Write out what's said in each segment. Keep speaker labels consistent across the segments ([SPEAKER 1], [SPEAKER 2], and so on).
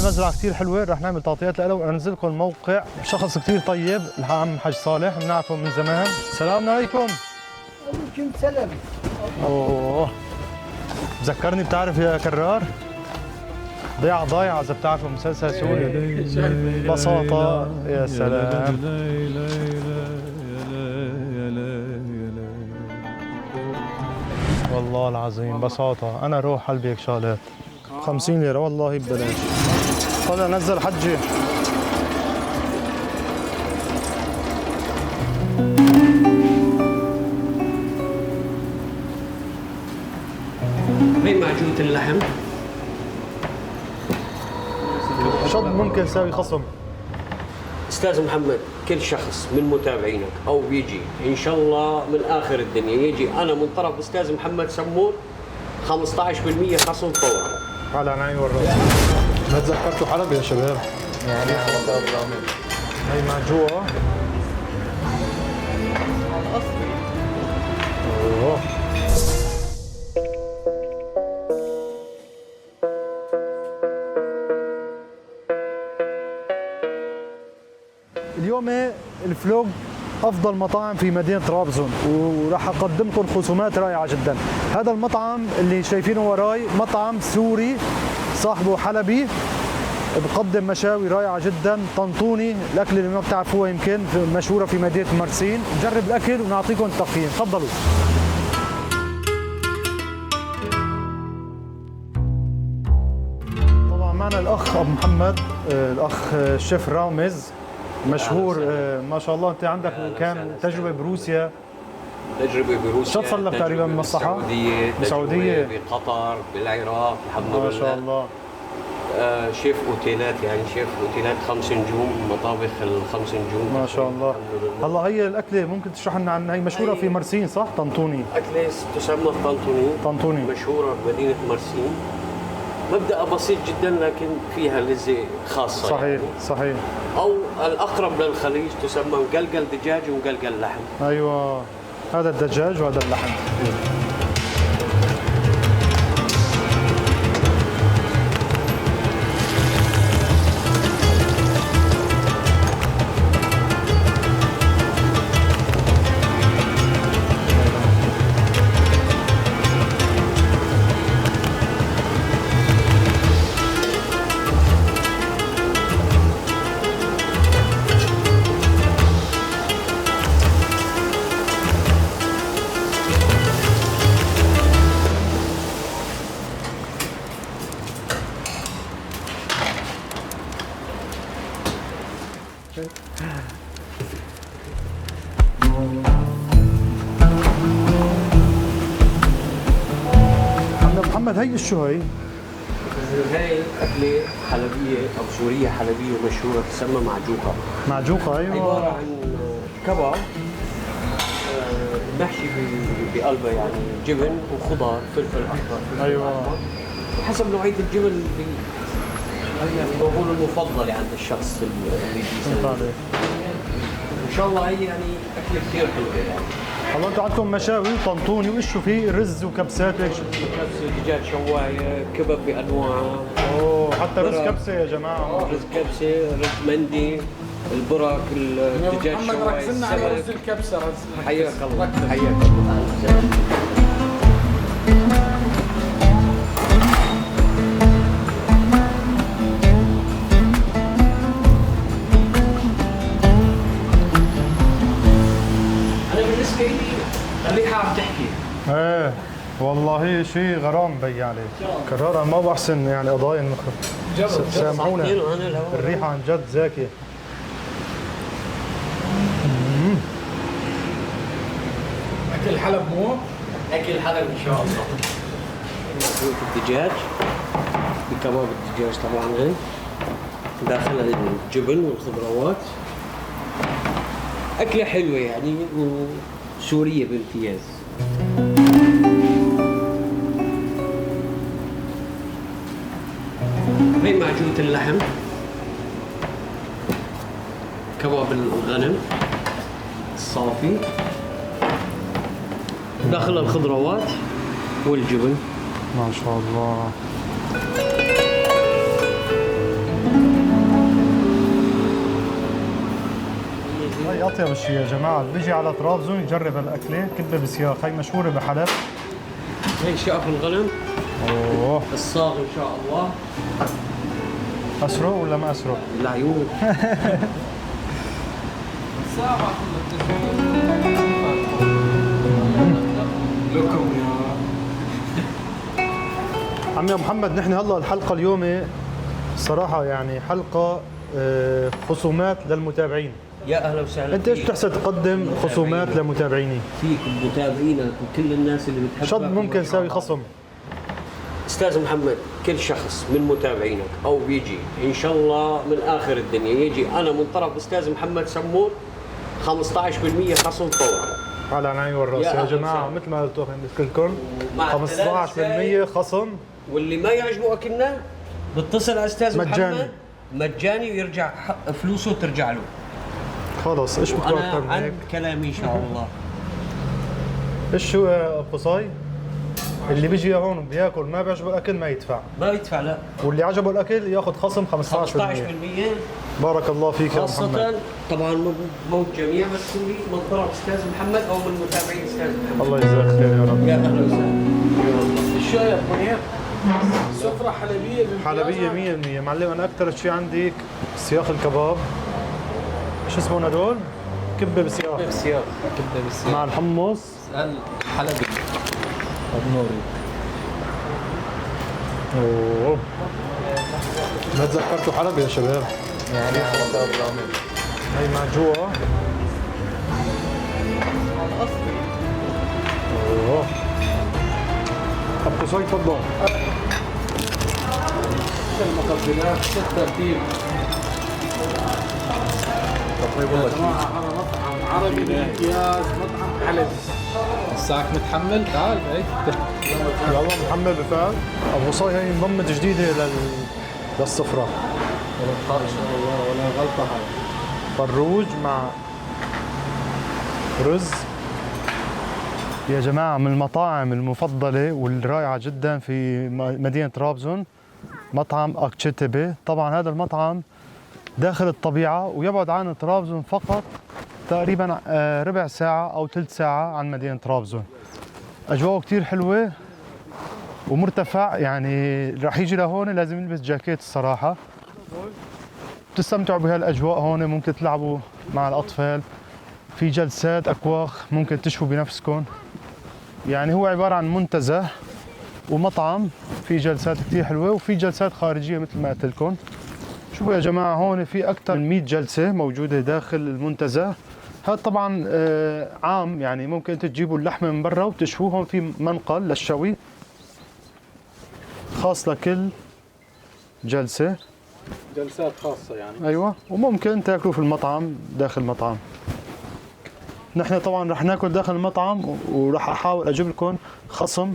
[SPEAKER 1] مزرعة كثير حلوة، رح نعمل تغطيات لها وانزل لكم الموقع. شخص كثير طيب العم حاج صالح، بنعرفه من زمان. السلام عليكم.
[SPEAKER 2] وعليكم السلام.
[SPEAKER 1] اوه بذكرني، بتعرف يا كرار ضايعة إذا بتعرفوا مسلسل سوري بساطة. يا سلام. والله العظيم بساطة، أنا روح قلبي هيك شغلات. 50 ليرة والله ببلاش. طلع نزل حجي.
[SPEAKER 3] هي معجونة اللحم.
[SPEAKER 1] شد ممكن يساوي خصم.
[SPEAKER 3] استاذ محمد، كل شخص من متابعينك او بيجي ان شاء الله من اخر الدنيا يجي انا من طرف استاذ محمد سمون 15% خصم فورا.
[SPEAKER 1] على عيني والراس. ما تذكرتوا حلب يا شباب؟ يعني هي معجوقة. اوه اليوم الفلوج افضل مطاعم في مدينه طرابزون، وراح اقدم لكم خصومات رائعه جدا. هذا المطعم اللي شايفينه وراي مطعم سوري صاحبه حلبي، بقدم مشاوي رائعه جدا طنطوني، الاكل اللي ما بتعرفوها يمكن مشهوره في مدينه مرسين. نجرب الاكل ونعطيكم التقييم، تفضلوا. طبعا معنا الاخ ابو محمد، الاخ الشيف رامز مشهور. ما شاء الله انت عندك كان تجربه بروسيا.
[SPEAKER 3] تجربه بروسيا.
[SPEAKER 1] شو صار لك تقريبا من الصحة؟
[SPEAKER 3] بالسعوديه، بقطر، بالعراق، الحمد لله.
[SPEAKER 1] ما شاء الله.
[SPEAKER 3] شيف اوتيلات، يعني شيف اوتيلات 5 نجوم، مطابخ ال5 نجوم.
[SPEAKER 1] ما شاء الله. هلا هي الاكله ممكن تشرح لنا عنها؟ هي مشهوره في مرسين صح؟ طنطوني.
[SPEAKER 3] اكله تسمى
[SPEAKER 1] طنطوني
[SPEAKER 3] مشهوره بمدينه مرسين. مبدأ بسيط جدا لكن فيها لذة خاصة.
[SPEAKER 1] صحيح
[SPEAKER 3] يعني.
[SPEAKER 1] صحيح.
[SPEAKER 3] أو الأقرب للخليج تسمى مقلقل دجاج ومقلقل لحم.
[SPEAKER 1] أيوة، هذا الدجاج وهذا اللحم. محمد هي شو هي؟
[SPEAKER 3] هاي أكلة حلبية أو سورية حلبية مشهورة تسمى معجوقة.
[SPEAKER 1] معجوقة أيوة.
[SPEAKER 3] عبارة عن كباب محشي بقلبه، يعني جبن وخضار، فلفل أخضر.
[SPEAKER 1] أيوة.
[SPEAKER 3] حسب نوعية الجبن اللي بقول المفضلة عند الشخص اللي بيسوي. إن شاء الله هي يعني أكلة كثير حلوة يعني.
[SPEAKER 1] هلا انتم عندكم مشاوي طنطوني، وإيش في رز وكبسات وهيك؟
[SPEAKER 3] كبسة، دجاج شواية، كباب بأنواعه.
[SPEAKER 1] اوه حتى رز كبسة يا جماعة.
[SPEAKER 3] رز كبسة، رز مندي، البرك، الدجاج
[SPEAKER 2] محمد
[SPEAKER 3] شواية،
[SPEAKER 2] ركزنا على رز الكبسة.
[SPEAKER 3] حياك الله. حياك الله. أهلا وسهلا. خليك حابب تحكي.
[SPEAKER 1] ايه والله شيء غرام بي عليه. كرارة ما بحسن يعني قضايا المخ. سامحونا، الريحة عن جد زاكية.
[SPEAKER 2] أكل حلب مو؟
[SPEAKER 3] أكل حلب إن شاء الله. الدجاج بكباب الدجاج طبعا هي داخلها الجبن والخضروات. أكلة حلوة يعني وسورية بامتياز. هي معجونة اللحم، كباب الغنم الصافي، داخل الخضروات والجبن.
[SPEAKER 1] ما شاء الله. اطيب شيء يا جماعه، اللي بيجي على طرابزون يجرب هالاكله، كبه بسياق، هي مشهوره بحلب.
[SPEAKER 3] هي شقف الغنم.
[SPEAKER 1] اوه
[SPEAKER 3] الصاغ ان شاء الله.
[SPEAKER 1] اسرق ولا ما اسرق؟
[SPEAKER 3] العيون.
[SPEAKER 2] لكم يا
[SPEAKER 1] عمي محمد، نحن هلا الحلقه اليوم صراحه يعني حلقه خصومات للمتابعين.
[SPEAKER 3] يا اهلا وسهلا.
[SPEAKER 1] انت ايش بتحسن تقدم خصومات لمتابعينك؟
[SPEAKER 3] فيك متابعينك وكل الناس اللي بتحبك.
[SPEAKER 1] شد ممكن يساوي خصم؟
[SPEAKER 3] استاذ محمد، كل شخص من متابعينك او بيجي ان شاء الله من اخر الدنيا يجي انا من طرف استاذ محمد سمور 15% خصم فورا.
[SPEAKER 1] على العين والراس يا جماعه، مثل ما قلت لكم 15% خصم،
[SPEAKER 3] واللي ما يعجبه اكلنا بتصل على استاذ
[SPEAKER 1] مجاني.
[SPEAKER 3] محمد مجاني ويرجع فلوسه ترجع له.
[SPEAKER 1] خلص ايش بدكم اكثر من
[SPEAKER 3] انا
[SPEAKER 1] هيك؟
[SPEAKER 3] عن كلامي ان شاء الله.
[SPEAKER 1] ايش شو يا قصاي؟ اللي بيجي هون بياكل ما بيعجبه الاكل ما يدفع،
[SPEAKER 3] ما يدفع لا.
[SPEAKER 1] واللي عجبه الاكل ياخذ خصم 15%.
[SPEAKER 3] 15%.
[SPEAKER 1] بارك الله فيك يا
[SPEAKER 3] خاصة
[SPEAKER 1] محمد.
[SPEAKER 3] طبعا مو الجميع بس كوني من طرف استاذ محمد او من متابعين استاذ محمد.
[SPEAKER 1] الله يجزاك خير يا رب.
[SPEAKER 3] يا اهلا وسهلا.
[SPEAKER 2] الشاي يا منير. سفرة حلبية بامتياز.
[SPEAKER 1] حلبية 100%. معلم انا اكثر شيء عندي سياق الكباب، شو اسمهم هدول؟ كبه بسياق
[SPEAKER 2] بسياق كبدة بسياق
[SPEAKER 1] مع الحمص.
[SPEAKER 2] اسأل حلبي النوري.
[SPEAKER 1] اوه ما تذكرتوا حلب يا شباب؟
[SPEAKER 2] يعني على باب رامي.
[SPEAKER 1] هي مع جوا. اوه ابو قصي تفضل.
[SPEAKER 2] المقبلات ست ترتيب.
[SPEAKER 1] طيب والله
[SPEAKER 2] يا جماعة هذا مطعم عربي بامتياز، مطعم حلبي. الساعة متحمل؟ تعال هيك.
[SPEAKER 1] يلا محمد بفعل. ابو قصي هي انضمت جديده للسفره.
[SPEAKER 2] ولقاء ان شاء الله ولا غلطة هاي.
[SPEAKER 1] فروج مع رز. يا جماعة من المطاعم المفضلة والرائعة جدا في مدينة طرابزون مطعم أكتشيتبي. طبعا هذا المطعم داخل الطبيعة ويبعد عن طرابزون فقط تقريبا ربع ساعة أو ثلث ساعة عن مدينة طرابزون. أجواءه كتير حلوة ومرتفع، يعني راح يجي لهون لازم يلبس جاكيت الصراحة. بتستمتعوا بهالأجواء هون، ممكن تلعبوا مع الأطفال، في جلسات أكواخ ممكن تشووا بنفسكم. يعني هو عبارة عن منتزه ومطعم، في جلسات كتير حلوة وفي جلسات خارجية مثل ما قلت لكم. شوفوا يا جماعة هون في أكثر من 100 جلسة موجودة داخل المنتزه. هذا طبعا عام، يعني ممكن انتوا تجيبوا اللحمة من برا وتشووه. هون في منقل للشوي خاص لكل جلسة.
[SPEAKER 2] جلسات خاصة يعني.
[SPEAKER 1] ايوه، وممكن تاكلوا في المطعم داخل المطعم. نحن طبعا رح ناكل داخل المطعم وراح احاول اجيب لكم خصم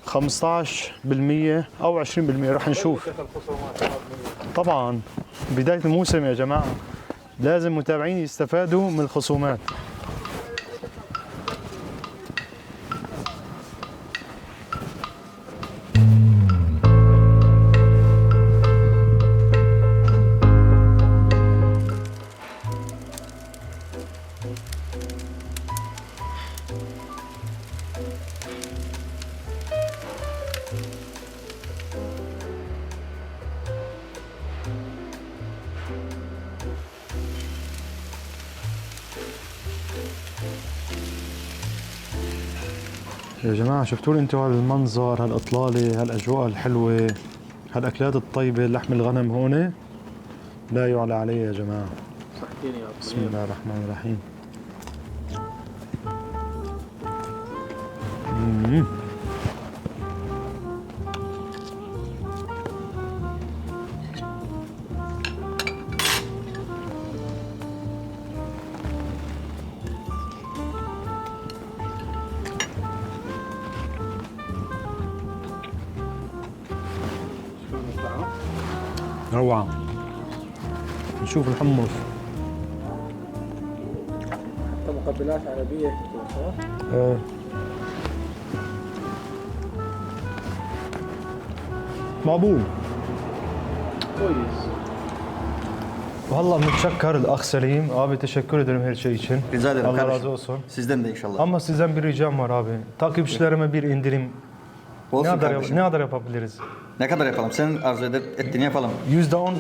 [SPEAKER 1] 15% او 20%، رح نشوف. طبعا بداية الموسم يا جماعة لازم متابعين يستفادوا من الخصومات. يا جماعة شفتوا لي انتوا هالمنظر، هالإطلالة، هالأجواء الحلوة، هالأكلات الطيبة، لحم الغنم هون لا يعلى عليه يا جماعة. بسم الله الرحمن الرحيم. روعة. نشوف الحمص.
[SPEAKER 2] حتى مقبلات عربية صح؟
[SPEAKER 1] مقبول.
[SPEAKER 2] كويس.
[SPEAKER 1] Valla müteşekkir الأخ Selim. Abi teşekkür ederim her şey için.
[SPEAKER 4] Rica ederim
[SPEAKER 1] Allah
[SPEAKER 4] kardeşim.
[SPEAKER 1] razı olsun.
[SPEAKER 4] Sizden de inşallah.
[SPEAKER 1] Ama sizden bir ricam var abi. Takipçilerime bir indirim
[SPEAKER 4] Olsun kardeşim.
[SPEAKER 1] ne kadar yapabiliriz?
[SPEAKER 4] Ne kadar yapalım? Senin arzu ettiğini yapalım.
[SPEAKER 1] %10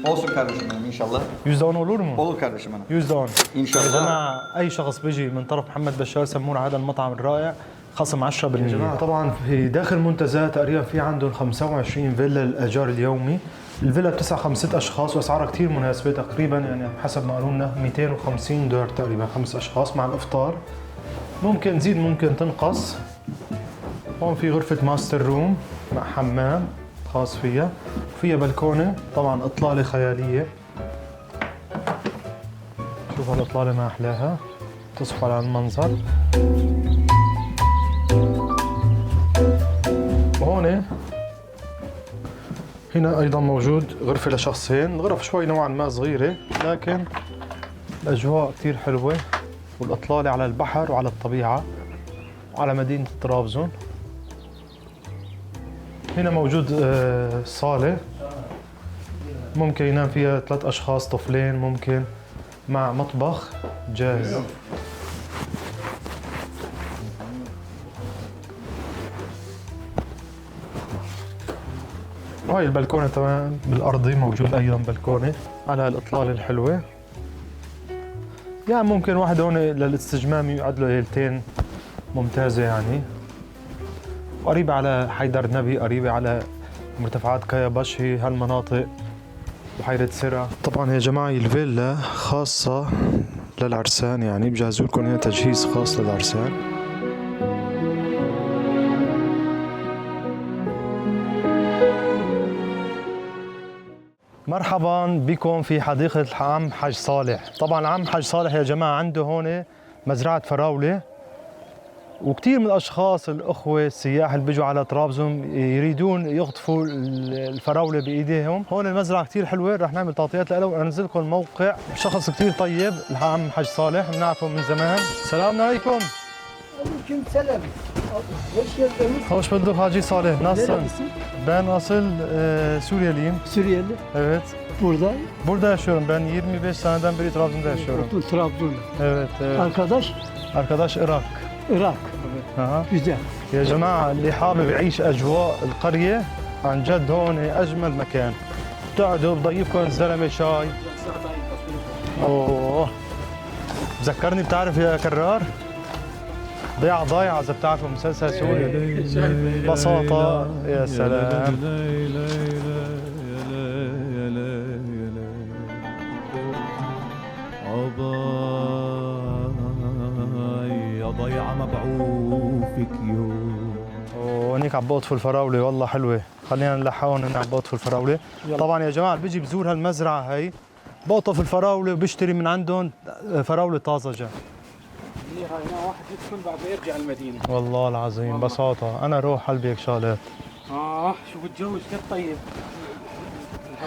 [SPEAKER 4] Olsun kardeşim benim inşallah.
[SPEAKER 1] %10 olur mu؟
[SPEAKER 4] Olur kardeşim benim.
[SPEAKER 1] %10
[SPEAKER 4] إن شاء
[SPEAKER 1] يا
[SPEAKER 4] الله.
[SPEAKER 1] جماعة أي شخص بيجي من طرف محمد بشار سمونا هذا المطعم الرائع خصم 10%. يا جماعة طبعا في داخل منتزه تقريبا في عندهم 25 فيلا للإيجار اليومي. الفيلا بتسع 6 أشخاص وأسعارها كثير مناسبة تقريبا يعني حسب ما قالوا لنا 250 دولار تقريبا 5 أشخاص مع الإفطار. ممكن تزيد ممكن تنقص. هون في غرفة ماستر روم مع حمام خاص فيها. فيها بلكونة طبعا إطلالة خيالية. شوف هالإطلالة ما أحلاها. تصفى على المنظر. وهون هنا أيضا موجود غرفة لشخصين. الغرف شوي نوعا ما صغيرة لكن الأجواء كتير حلوة والإطلالة على البحر وعلى الطبيعة وعلى مدينة طرابزون. هنا موجود صالة ممكن ينام فيها 3 أشخاص طفلين ممكن مع مطبخ جاهز. وهي البلكونة تمام بالأرضي موجود أيضا بلكونة على الإطلالة الحلوة. يعني ممكن واحد هون للاستجمام يقعد له ليلتين ممتازة يعني. قريبة على حيدر نبي قريبة على مرتفعات كايا بشهي هالمناطق بحيرة سرة. طبعا يا جماعة الفيلا خاصة للعرسان يعني بجهزوا لكم هنا تجهيز خاص للعرسان. مرحبا بكم في حديقة العم حاج صالح. طبعا العم حاج صالح يا جماعة عنده هون مزرعة فراولة وكثير من الاشخاص الاخوه السياح اللي بيجوا على طرابزون يريدون يقطفوا الفراوله بايديهم. هون المزرعه كثير حلوه رح نعمل تغطيات له وانزل لكم الموقع. شخص كثير طيب العم حاج صالح بنعرفه من زمان. السلام عليكم.
[SPEAKER 5] Aleyküm selam. Hoş geldiniz.
[SPEAKER 1] Hoş bulduk Hacı Salih. Nasılsın?
[SPEAKER 5] Nerelisin?
[SPEAKER 1] Ben asıl Suriyeliyim.
[SPEAKER 5] Suriyeli.
[SPEAKER 1] Evet.
[SPEAKER 5] Burada.
[SPEAKER 1] Burada yaşıyorum. Ben 25 seneden beri Trabzon'da yaşıyorum.
[SPEAKER 5] Trabzon'da.
[SPEAKER 1] Evet, evet. Arkadaş Irak.
[SPEAKER 5] Irak.
[SPEAKER 1] Aha.
[SPEAKER 5] Güzel.
[SPEAKER 1] يا جماعة اللي حابب يعيش أجواء القرية عن جد هون أجمل مكان. بتقعدوا بضيفكم الزلمة شاي. أوه ذكرني بتعرف يا كرار؟ ضايعة إذا بتعرفوا مسلسل سوري بساطة يا سلام.
[SPEAKER 6] يا ضيعة مبعوثك يوم.
[SPEAKER 1] وهنيك عم بقطفوا الفراولة والله حلوة. خلينا نلحقهم هن عم بقطفوا الفراولة. طبعا يا جماعة اللي بيجي بزور هالمزرعة هي بقطف الفراولة وبيشتري من عندهم فراولة طازجة.
[SPEAKER 2] هنا واحد يدخل بعد يرجع المدينة.
[SPEAKER 1] والله العظيم بساطة. أنا روح قلبي هيك شغلات.
[SPEAKER 2] شوف الجو ايش قد طيب.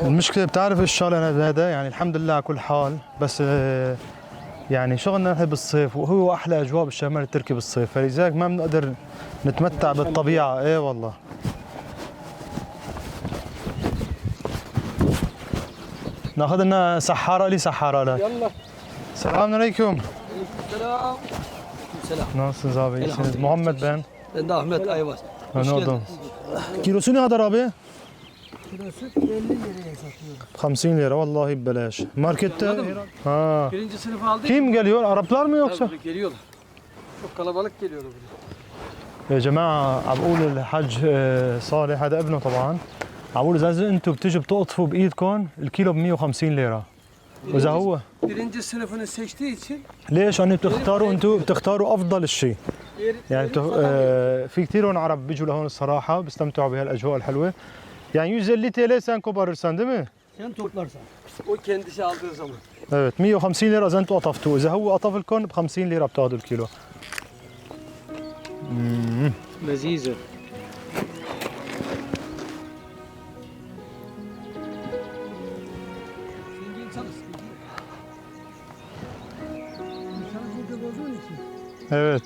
[SPEAKER 1] المشكلة بتعرف الشغلة هذا يعني الحمد لله على كل حال بس يعني شغلنا نحن بالصيف وهو أحلى أجواء بالشمال التركي بالصيف فلذلك ما بنقدر نتمتع بالطبيعة. إيه والله. ناخذ لنا سحارة لي سحارة لك.
[SPEAKER 2] يلا.
[SPEAKER 1] السلام عليكم.
[SPEAKER 5] Selam. Selam.
[SPEAKER 1] Nasılsınız abi? İyisiniz. Muhammed ben.
[SPEAKER 5] Ben de Ahmet Ayvaz.
[SPEAKER 1] Ne oldu? Kilosu ne kadar abi?
[SPEAKER 5] Kilosu 50 liraya satıyorum.
[SPEAKER 1] 50 lira vallahi bebelaş. Markette ha.
[SPEAKER 5] Birinci sınıf aldık.
[SPEAKER 1] Kim geliyor? Araplar mı yoksa?
[SPEAKER 5] Geliyorlar. Çok kalabalık geliyorlar buraya.
[SPEAKER 1] يا جماعة عم بقول الحج صالح هذا ابنه طبعا عم بقول إذا أنتم بتيجوا بتقطفوا بإيدكم الكيلو ب 150 ليرة وإذا هو
[SPEAKER 5] Birinci sınıfını seçtiği için
[SPEAKER 1] ليش أنتم بتختاروا أنتم بتختاروا أفضل الشيء يعني في كثير هون عرب بيجوا لهون الصراحة بيستمتعوا بهالأجواء الحلوة يعني 150 TL sen koparırsan değil mi؟
[SPEAKER 5] sen toplarsan. O kendisi aldığı zaman.
[SPEAKER 1] Evet 150 ليرة إذا أنتم قطفتوا إذا هو قطف لكم ب 50 ليرة بتاخذوا الكيلو.
[SPEAKER 5] Lezize.
[SPEAKER 1] Evet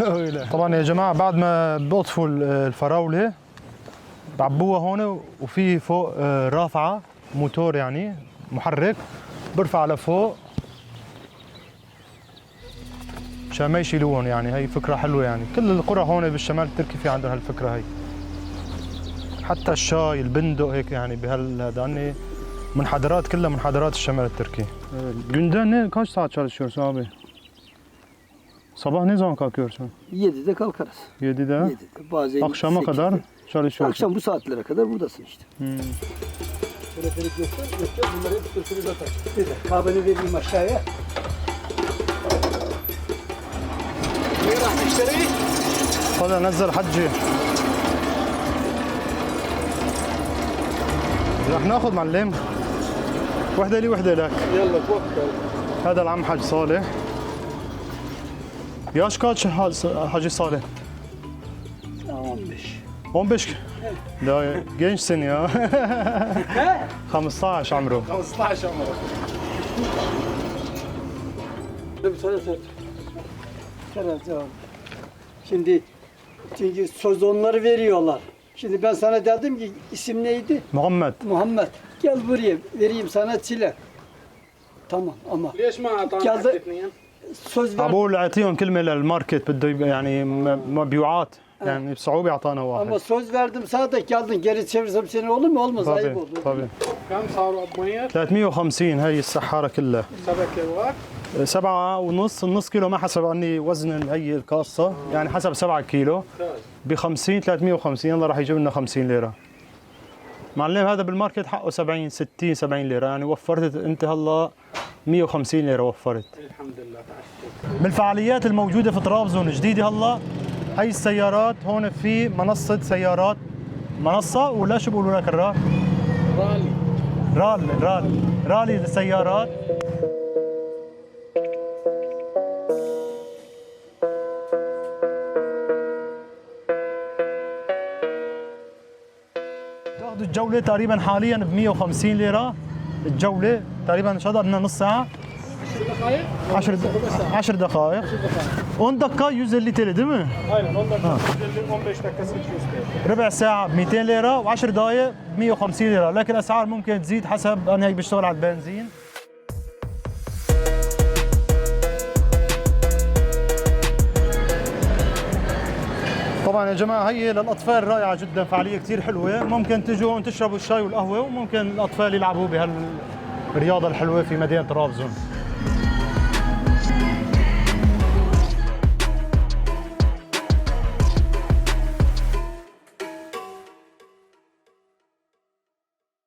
[SPEAKER 1] öyle. طبعا يا جماعة بعد ما بقطفوا الفراولة بعبوها هون وفي فوق رافعة موتور يعني محرك برفع لفوق مشان ما يشيلوهم، يعني هي فكرة حلوة. يعني كل القرى هون بالشمال التركي في عندها هالفكرة هي، حتى الشاي البندق هيك يعني بهال منحدرات كلها منحدرات الشمال التركي. Günde ne kaç saat çalışıyorsun abi? Sabah ne zaman kalkıyorsun?
[SPEAKER 5] 7'de kalkarız.
[SPEAKER 1] 7'de.
[SPEAKER 5] 7'de. Bazen
[SPEAKER 1] Akşama
[SPEAKER 5] 8'de.
[SPEAKER 1] kadar çalışıyorsun.
[SPEAKER 5] Akşam bu saatlere kadar buradasın işte. Teleferik yoksa bunları hep sırtınız atar. Bir de kahveni vereyim aşağıya. Buyur abi müşteri.
[SPEAKER 1] هذا نزل حجي. رح ناخذ معلم وحده لي وحده لك.
[SPEAKER 5] Yallah توكل.
[SPEAKER 1] هذا العم حج صالح. Yaş kaç Hacı Salih?
[SPEAKER 5] 15.
[SPEAKER 1] 15. لا gençsin ya. 15 عمره.
[SPEAKER 2] 15 عمره.
[SPEAKER 5] Bir tane sor. Tamam. Şimdi çünkü sözonları veriyorlar. Şimdi ben sana dedim ki isim neydi?
[SPEAKER 1] محمد.
[SPEAKER 5] Muhammed. Gel buraya vereyim sana çile. Tamam ama
[SPEAKER 2] ليش ما اعطانا
[SPEAKER 5] يلا.
[SPEAKER 2] اثنين؟
[SPEAKER 5] söz ver.
[SPEAKER 1] عبول اعطيهم كلمه للماركت بده يعني مبيوعات يعني بصعوبه اعطانا واحد.
[SPEAKER 5] Ama söz verdim sana da geldin geri çevirsem seni olur mu? Olmaz ayıp
[SPEAKER 1] طبي
[SPEAKER 5] olur.
[SPEAKER 1] طبي.
[SPEAKER 2] كم صاروا ابو منير؟
[SPEAKER 1] 350 هي السحاره كلها.
[SPEAKER 2] 7 كيلوات.
[SPEAKER 1] 7.5 النص كيلو ما حسب عني وزن هي القاصه يعني حسب 7 كيلو ب 50 350 يلا راح يجيب لنا 50 ليره. معلم هذا بالماركت حقه 70 60 70 ليره يعني وفرت انت هلا 150 ليره وفرت.
[SPEAKER 2] الحمد لله تعشت.
[SPEAKER 1] من الفعاليات الموجوده في طرابزون جديده هلا هي السيارات هون في منصه سيارات منصه ولا شو بيقولوا لك الرال؟ رالي للسيارات. تاخذوا الجولة تقريبا حاليا ب 150 ليرة الجولة تقريبا ان شاء الله لنا نص ساعة 10 دقائق 10 dakika 150 TL değil mi?
[SPEAKER 2] Aynen 10 dakika 15 dakikası 200 TL.
[SPEAKER 1] ربع ساعة ب 200 ليرة و10 دقائق ب 150 ليرة، لكن الأسعار ممكن تزيد حسب أنا هيك بشتغل على البنزين. طبعا يا جماعة هي للأطفال رائعة جدا، فعالية كثير حلوة، ممكن تجوا تشربوا الشاي والقهوة وممكن الأطفال يلعبوا بهالرياضة الحلوة في مدينة طرابزون.